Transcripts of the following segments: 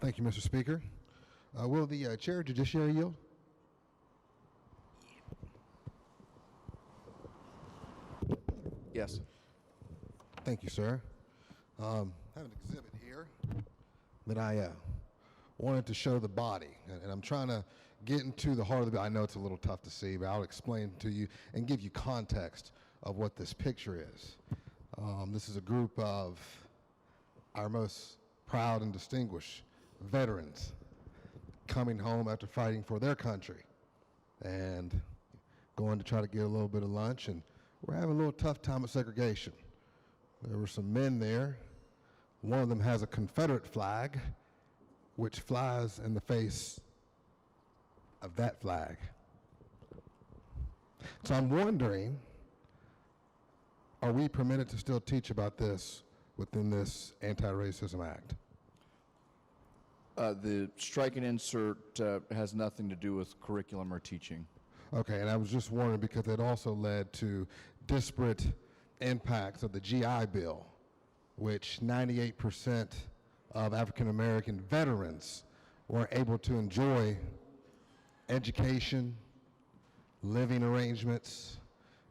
Thank you, Mr. Speaker. Will the Chair of Judiciary yield? Yes. Thank you, sir. I have an exhibit here that I wanted to show the body, and I'm trying to get into the heart of the bill. I know it's a little tough to see, but I'll explain to you and give you context of what this picture is. This is a group of our most proud and distinguished veterans coming home after fighting for their country and going to try to get a little bit of lunch, and we're having a little tough time with segregation. There were some men there. One of them has a Confederate flag, which flies in the face of that flag. So I'm wondering, are we permitted to still teach about this within this Anti-Racism Act? The strike and insert has nothing to do with curriculum or teaching. Okay, and I was just wondering because it also led to disparate impacts of the GI Bill, which 98% of African American veterans were able to enjoy education, living arrangements,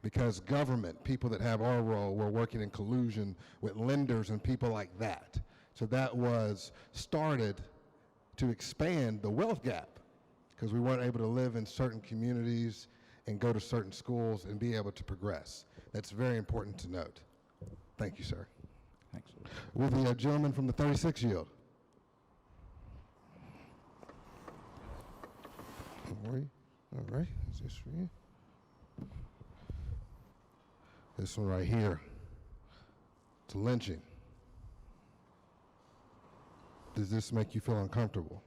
because government, people that have our role, were working in collusion with lenders and people like that. So that was started to expand the wealth gap, because we weren't able to live in certain communities and go to certain schools and be able to progress. That's very important to note. Thank you, sir. Thanks. Will the gentleman from the 36 yield? All right, is this for you? This one right here, it's lynching. Does this make you feel uncomfortable?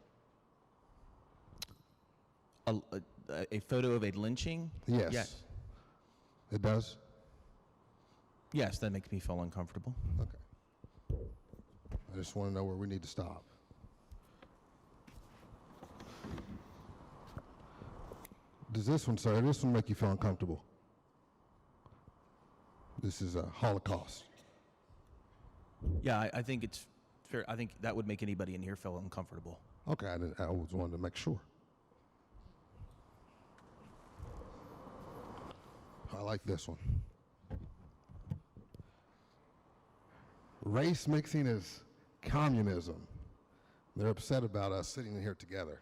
A photo of a lynching? Yes. Yes. It does? Yes, that makes me feel uncomfortable. Okay. I just want to know where we need to stop. Does this one, sir, this one make you feel uncomfortable? This is a Holocaust. Yeah, I think it's fair. I think that would make anybody in here feel uncomfortable. Okay, I was wanted to make sure. I like this one. Race mixing is communism. They're upset about us sitting in here together.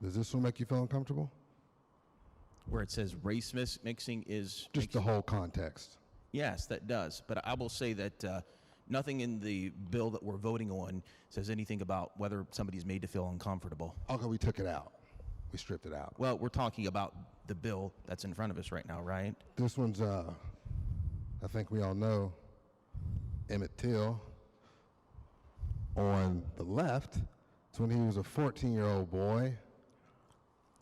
Does this one make you feel uncomfortable? Where it says race mixing is... Just the whole context. Yes, that does. But I will say that nothing in the bill that we're voting on says anything about whether somebody's made to feel uncomfortable. Okay, we took it out. We stripped it out. Well, we're talking about the bill that's in front of us right now, right? This one's, I think we all know, Emmett Till. On the left, it's when he was a 14-year-old boy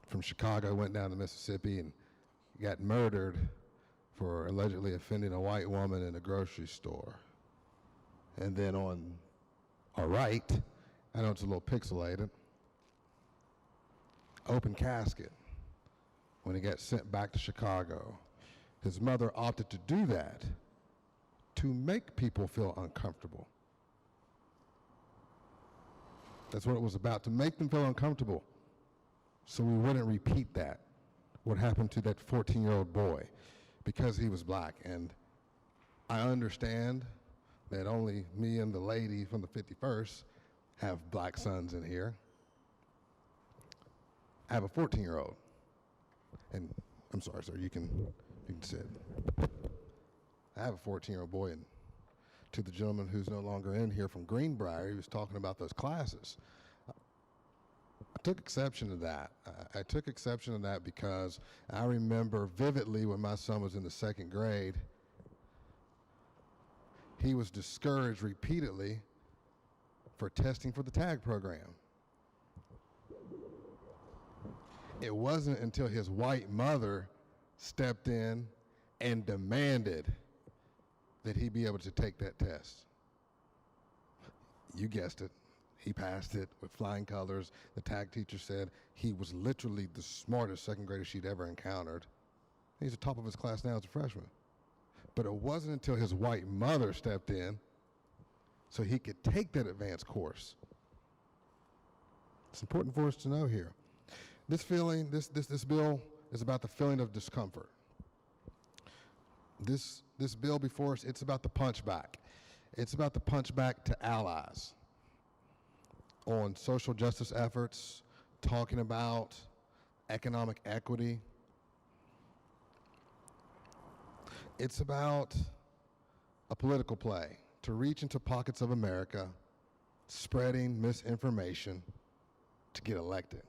from Chicago, went down to Mississippi and got murdered for allegedly offending a white woman in a grocery store. And then on our right, I know it's a little pixelated, open casket, when he got sent back to Chicago. His mother opted to do that to make people feel uncomfortable. That's what it was about, to make them feel uncomfortable, so we wouldn't repeat that, what happened to that 14-year-old boy, because he was black. And I understand that only me and the lady from the 51st have black sons in here. I have a 14-year-old, and I'm sorry, sir, you can sit. I have a 14-year-old boy, and to the gentleman who's no longer in here from Greenbrier, he was talking about those classes. I took exception to that. I took exception to that because I remember vividly when my son was in the second grade, he was discouraged repeatedly for testing for the tag program. It wasn't until his white mother stepped in and demanded that he be able to take that test. You guessed it. He passed it with flying colors. The tag teacher said he was literally the smartest second grader she'd ever encountered. He's the top of his class now as a freshman. But it wasn't until his white mother stepped in so he could take that advanced course It's important for us to know here. This bill is about the feeling of discomfort. This bill before us, it's about the punchback. It's about the punchback to allies on social justice efforts, talking about economic equity. It's about a political play to reach into pockets of America, spreading misinformation to get elected.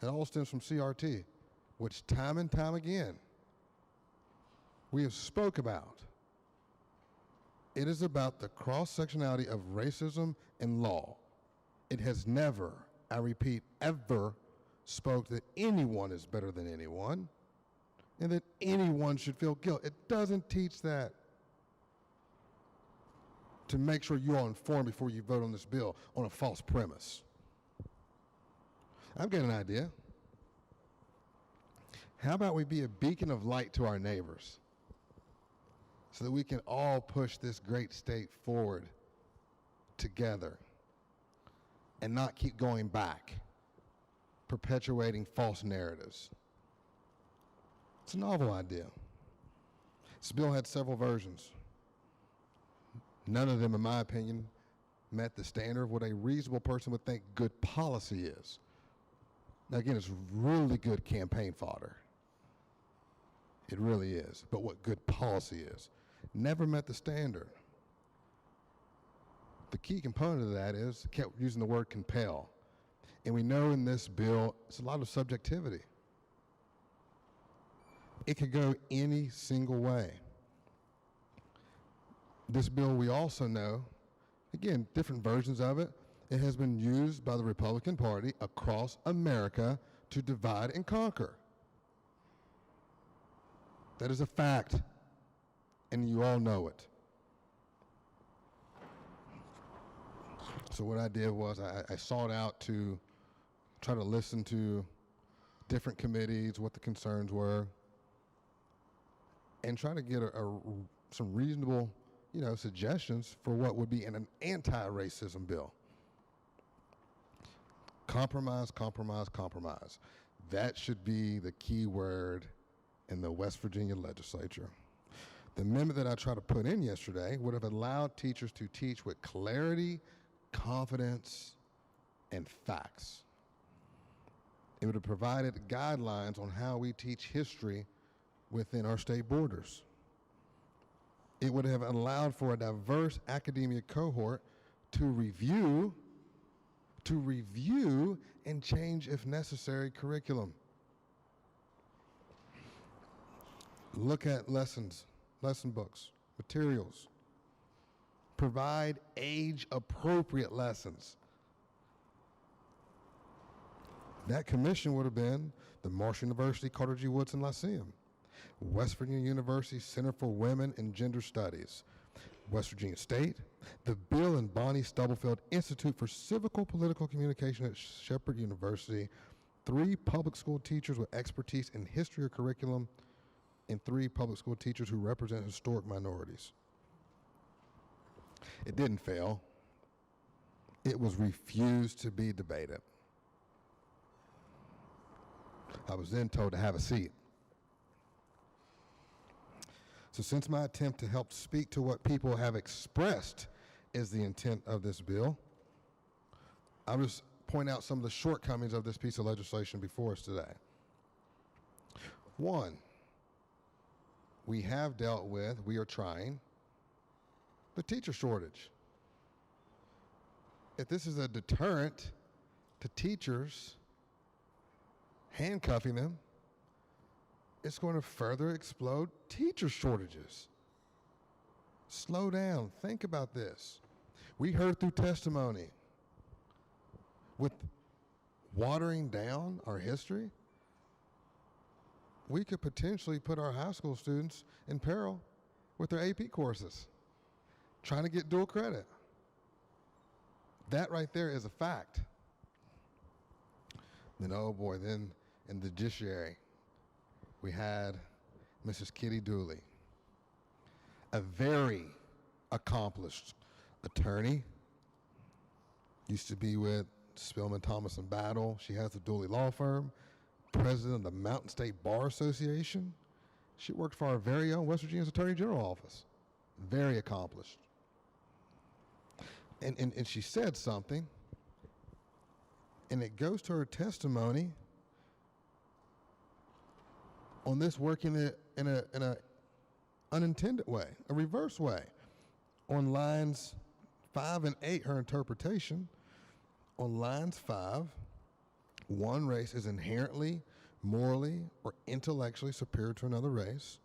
It all stems from CRT, which time and time again we have spoke about. It is about the cross-sectionality of racism and law. It has never, I repeat, ever spoke that anyone is better than anyone and that anyone should feel guilt. It doesn't teach that. To make sure you are informed before you vote on this bill on a false premise. I've got an idea. How about we be a beacon of light to our neighbors so that we can all push this great state forward together and not keep going back, perpetuating false narratives. It's a novel idea. This bill had several versions. None of them, in my opinion, met the standard of what a reasonable person would think good policy is. Now, again, it's really good campaign fodder. It really is. But what good policy is, never met the standard. The key component of that is, kept using the word compel. And we know in this bill, it's a lot of subjectivity. It could go any single way. This bill, we also know, again, different versions of it, it has been used by the Republican Party across America to divide and conquer. That is a fact, and you all know it. So what I did was I sought out to try to listen to different committees, what the concerns were, and try to get some reasonable suggestions for what would be an anti-racism bill. Compromise, compromise, compromise. That should be the key word in the West Virginia legislature. The amendment that I tried to put in yesterday would have allowed teachers to teach with clarity, confidence, and facts. It would have provided guidelines on how we teach history within our state borders. It would have allowed for a diverse academia cohort to review and change, if necessary, curriculum. Look at lessons, lesson books, materials. Provide age-appropriate lessons. That commission would have been the Marshall University, Carter G. Woodson Lyceum, West Virginia University Center for Women and Gender Studies, West Virginia State, the Bill and Bonnie Stubblefield Institute for Civico-Political Communication at Shepherd University, 3 public school teachers with expertise in history or curriculum, and 3 public school teachers who represent historic minorities. It didn't fail. It was refused to be debated. I was then told to have a seat. So since my attempt to help speak to what people have expressed is the intent of this bill, I'll just point out some of the shortcomings of this piece of legislation before us today. 1, we are trying the teacher shortage. If this is a deterrent to teachers, handcuffing them, it's going to further explode teacher shortages. Slow down. Think about this. We heard through testimony, with watering down our history, we could potentially put our high school students in peril with their AP courses, trying to get dual credit. That right there is a fact. Then, oh boy, then in the judiciary, we had Mrs. Kitty Dooley, a very accomplished attorney, used to be with Spillman, Thomas, and Battle. She has the Dooley Law Firm, president of the Mountain State Bar Association. She worked for our very own West Virginia's Attorney General office. Very accomplished. And she said something, and it goes to her testimony on this working in a unintended way, a reverse way. On lines 5 and 8, her interpretation, on lines 5, one race is inherently, morally, or intellectually superior to another race.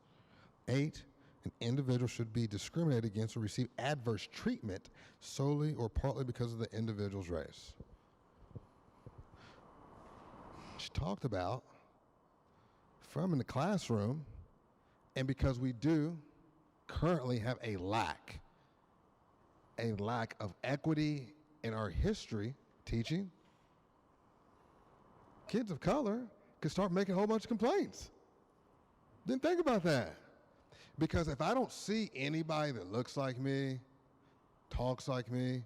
8, an individual should be discriminated against or receive adverse treatment solely or partly because of the individual's race. She talked about from in the classroom, and because we do currently have a lack of equity in our history teaching, kids of color can start making a whole bunch of complaints. Didn't think about that. Because if I don't see anybody that looks like me, talks like me,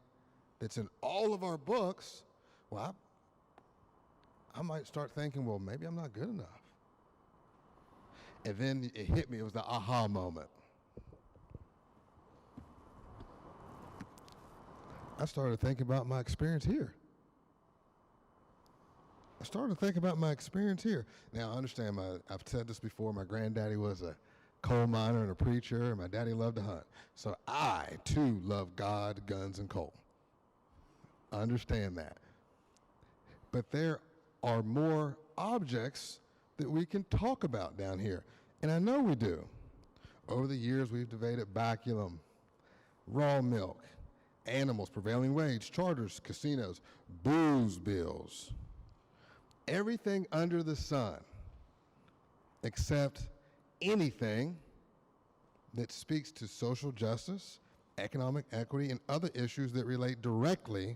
that's in all of our books, well, I might start thinking, well, maybe I'm not good enough. And then it hit me, it was the aha moment. I started thinking about my experience here. Now, I understand, I've said this before, my granddaddy was a coal miner and a preacher, and my daddy loved to hunt. So I, too, love God, guns, and coal. I understand that. But there are more objects that we can talk about down here, and I know we do. Over the years, we've debated baculum, raw milk, animals, prevailing wage, charters, casinos, booze bills, everything under the sun, except anything that speaks to social justice, economic equity, and other issues that relate directly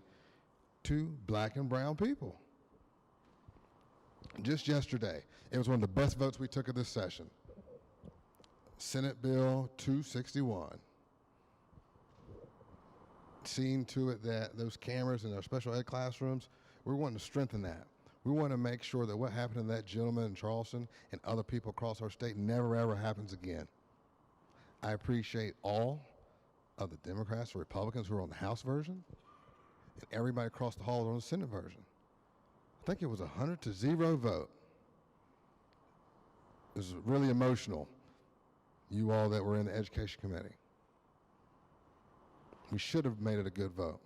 to black and brown people. Just yesterday, it was one of the best votes we took of this session. Senate Bill 261. Seeing to it that those cameras in our special ed classrooms, we're wanting to strengthen that. We want to make sure that what happened to that gentleman in Charleston and other people across our state never ever happens again. I appreciate all of the Democrats or Republicans who are on the House version, and everybody across the hall on the Senate version. I think it was 100-0 vote. It was really emotional, you all that were in the Education Committee. We should have made it a good vote.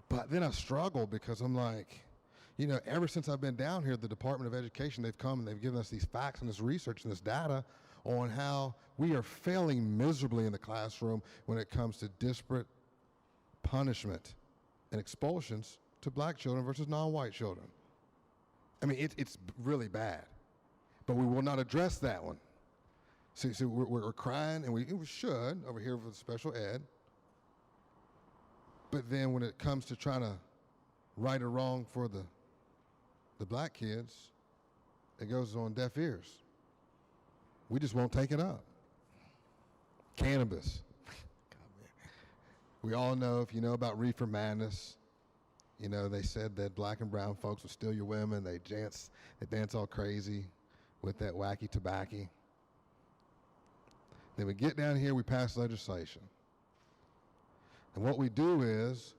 But then I struggled because I'm like, you know, ever since I've been down here, the Department of Education, they've come and they've given us these facts and this research and this data on how we are failing miserably in the classroom when it comes to disparate punishment and expulsions to black children versus non-white children. I mean, it's really bad, but we will not address that one. See, we're crying, and we should over here for the special ed, but then when it comes to trying to right or wrong for the black kids, it goes on deaf ears. We just won't take it up. Cannabis. We all know, if you know about reefer madness, you know, they said that black and brown folks would steal your women. They dance all crazy with that wacky tobacco. Then we get down here, we pass legislation. And what we do is,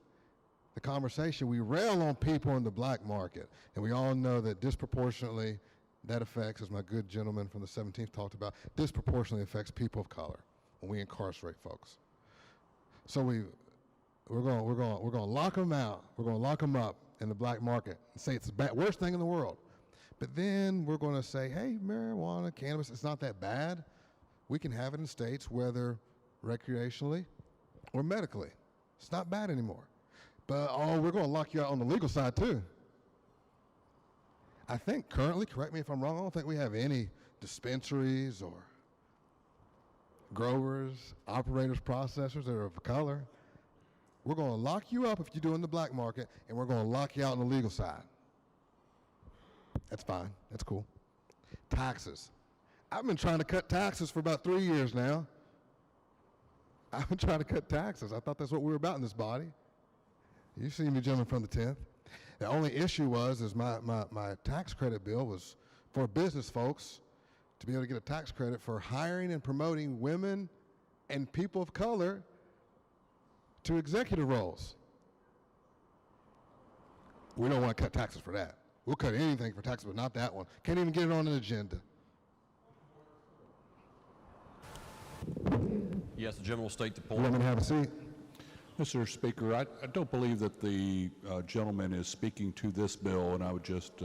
the conversation, we rail on people in the black market. And we all know that disproportionately, that affects, as my good gentleman from the 17th talked about, disproportionately affects people of color when we incarcerate folks. So we're going to lock them out. We're going to lock them up in the black market and say it's the worst thing in the world. But then we're going to say, hey, marijuana, cannabis, it's not that bad. We can have it in states, whether recreationally or medically. It's not bad anymore. But, we're going to lock you out on the legal side, too. I think currently, correct me if I'm wrong, I don't think we have any dispensaries or growers, operators, processors that are of color. We're going to lock you up if you do in the black market, and we're going to lock you out on the legal side. That's fine. That's cool. Taxes. I've been trying to cut taxes for about 3 years now. I've been trying to cut taxes. I thought that's what we were about in this body. You've seen me, gentlemen from the 10th. The only issue is my tax credit bill was for business folks to be able to get a tax credit for hiring and promoting women and people of color to executive roles. We don't want to cut taxes for that. We'll cut anything for taxes, but not that one. Can't even get it on an agenda. Yes, the gentleman will state the You want point. me to have a seat? Mr. Speaker, I don't believe that the gentleman is speaking to this bill, and I would just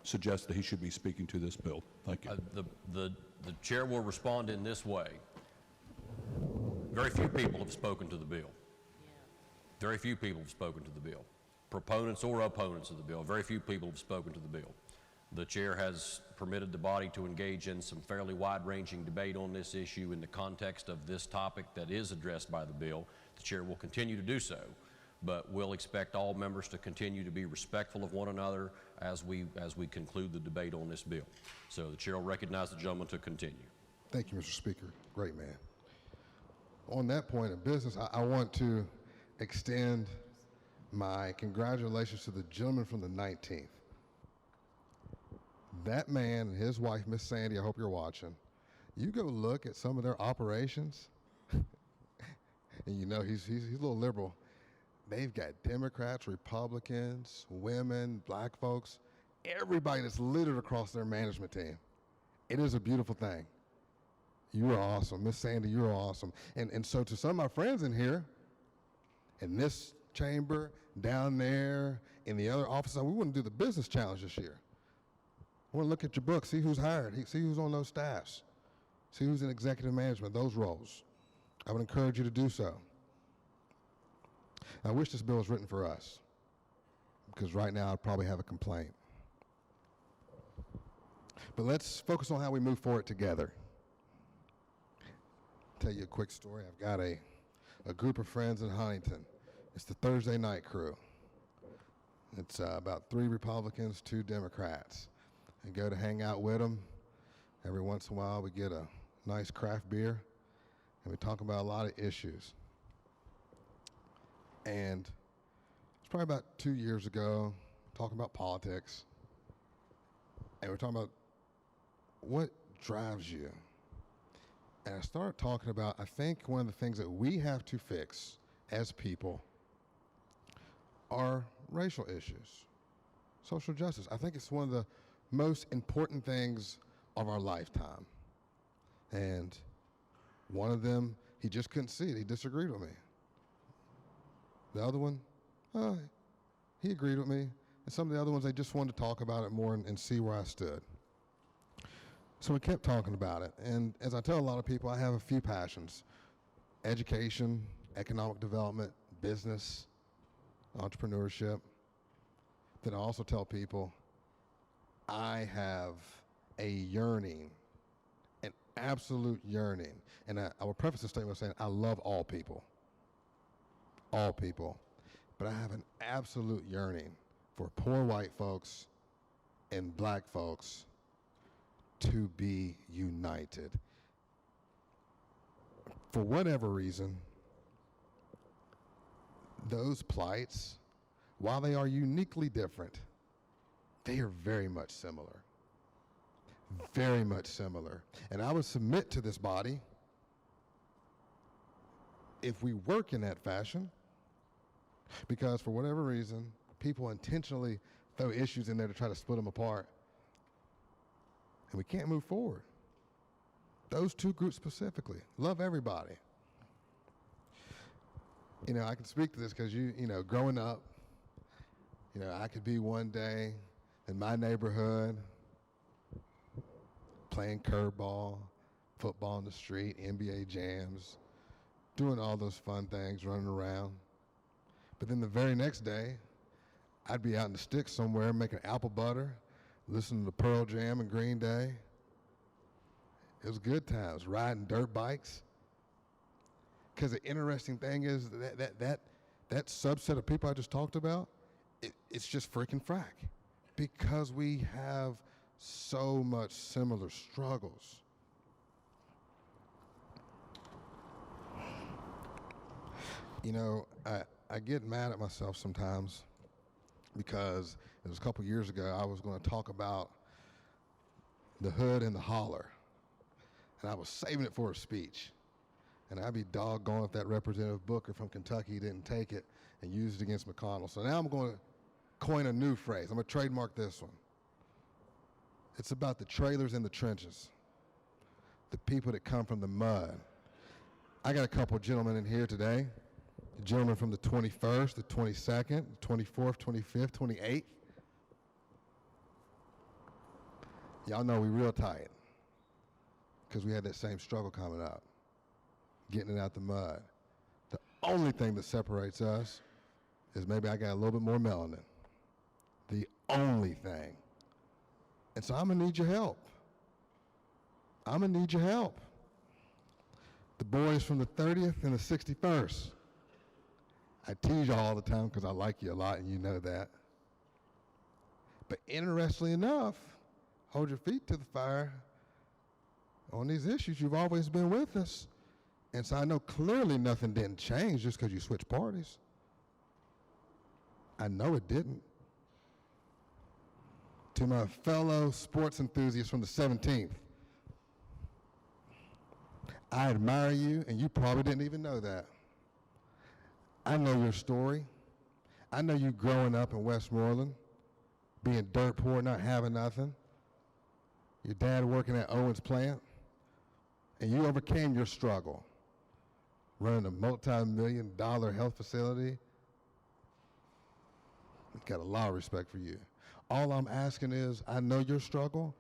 suggest that he should be speaking to this bill. Thank you. The chair will respond in this way. Very few people have spoken to the bill. Very few people have spoken to the bill. Proponents or opponents of the bill, very few people have spoken to the bill. The chair has permitted the body to engage in some fairly wide-ranging debate on this issue in the context of this topic that is addressed by the bill. The chair will continue to do so, but we'll expect all members to continue to be respectful of one another as we conclude the debate on this bill. So the chair will recognize the gentleman to continue. Thank you, Mr. Speaker. Great man. On that point of business, I want to extend my congratulations to the gentleman from the 19th. That man and his wife, Miss Sandy, I hope you're watching. You go look at some of their operations, and you know he's a little liberal. They've got Democrats, Republicans, women, black folks, everybody that's littered across their management team. It is a beautiful thing. You are awesome. Miss Sandy, you are awesome. And so to some of my friends in here, in this chamber, down there, in the other offices, we want to do the business challenge this year. I want to look at your book, see who's hired, see who's on those staffs, see who's in executive management, those roles. I would encourage you to do so. I wish this bill was written for us, because right now I'd probably have a complaint. But let's focus on how we move forward together. Tell you a quick story. I've got a group of friends in Huntington. It's the Thursday night crew. It's about 3 Republicans, 2 Democrats. I go to hang out with them. Every once in a while, we get a nice craft beer, and we talk about a lot of issues. And it's probably about 2 years ago, talking about politics, and we're talking about what drives you. And I started talking about, I think one of the things that we have to fix as people are racial issues, social justice. I think it's one of the most important things of our lifetime. And one of them, he just couldn't see it. He disagreed with me. The other one, he agreed with me. And some of the other ones, they just wanted to talk about it more and see where I stood. So we kept talking about it. And as I tell a lot of people, I have a few passions: education, economic development, business, entrepreneurship. Then I also tell people I have a yearning, an absolute yearning. And I will preface this statement by saying I love all people. All people. But I have an absolute yearning for poor white folks and black folks to be united. For whatever reason, those plights, while they are uniquely different, they are very much similar. Very much similar. And I would submit to this body, if we work in that fashion, because for whatever reason, people intentionally throw issues in there to try to split them apart, and we can't move forward. Those 2 groups specifically. Love everybody. You know, I can speak to this because you know, growing up, you know, I could be one day in my neighborhood playing curveball, football in the street, NBA jams, doing all those fun things, running around. But then the very next day, I'd be out in the sticks somewhere making apple butter, listening to Pearl Jam and Green Day. It was good times, riding dirt bikes. Because the interesting thing is that subset of people I just talked about, it's just freaking frack. Because we have so much similar struggles. You know, I get mad at myself sometimes because it was a couple years ago I was going to talk about the hood and the holler, and I was saving it for a speech. And I'd be doggone if that Representative Booker from Kentucky didn't take it and use it against McConnell. So now I'm going to coin a new phrase. I'm going to trademark this one. It's about the trailers in the trenches, the people that come from the mud. I got a couple of gentlemen in here today, the gentleman from the 21st, the 22nd, the 24th, 25th, 28th. Y'all know we real tight because we had that same struggle coming up, getting it out the mud. The only thing that separates us is maybe I got a little bit more melanin. The only thing. And so I'm going to need your help. I'm going to need your help. The boys from the 30th and the 61st. I tease y'all all the time because I like you a lot and you know that. But interestingly enough, hold your feet to the fire. On these issues, you've always been with us. And so I know clearly nothing didn't change just because you switched parties. I know it didn't. To my fellow sports enthusiasts from the 17th, I admire you, and you probably didn't even know that. I know your story. I know you growing up in Westmoreland, being dirt poor, not having nothing. Your dad working at Owens plant, and you overcame your struggle, running a multi-million-dollar health facility. I've got a lot of respect for you. All I'm asking is, I know your struggle,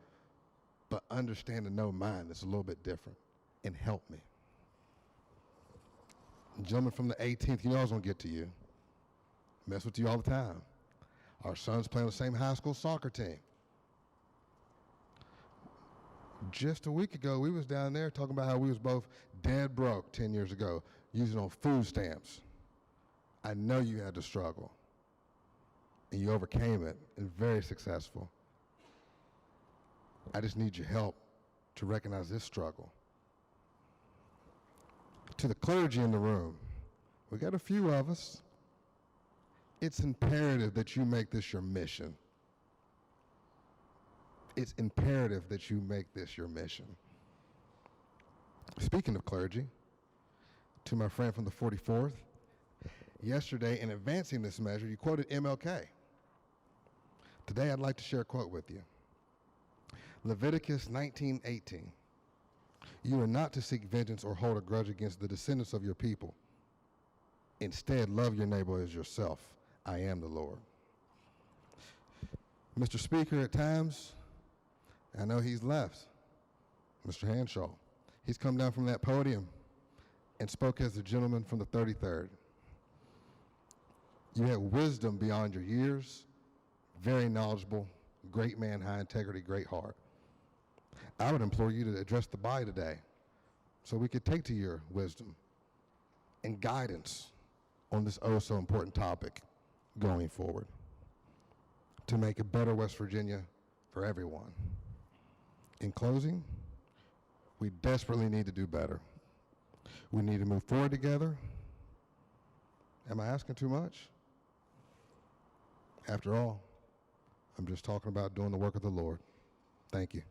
but understand and know mine is a little bit different, and help me. Gentleman from the 18th, you know I was going to get to you. Mess with you all the time. Our son's playing the same high school soccer team. Just a week ago, we was down there talking about how we was both dead broke 10 years ago, using on food stamps. I know you had to struggle, and you overcame it, and very successful. I just need your help to recognize this struggle. To the clergy in the room, we got a few of us. It's imperative that you make this your mission. It's imperative that you make this your mission. Speaking of clergy, to my friend from the 44th, yesterday in advancing this measure, you quoted MLK. Today I'd like to share a quote with you. Leviticus 19:18. You are not to seek vengeance or hold a grudge against the descendants of your people. Instead, love your neighbor as yourself. I am the Lord. Mr. Speaker, at times, I know he's left, Mr. Hanshaw. He's come down from that podium and spoke as the gentleman from the 33rd. You had wisdom beyond your years, very knowledgeable, great man, high integrity, great heart. I would implore you to address the body today so we could take to your wisdom and guidance on this oh so important topic going forward to make a better West Virginia for everyone. In closing, we desperately need to do better. We need to move forward together. Am I asking too much? After all, I'm just talking about doing the work of the Lord. Thank you.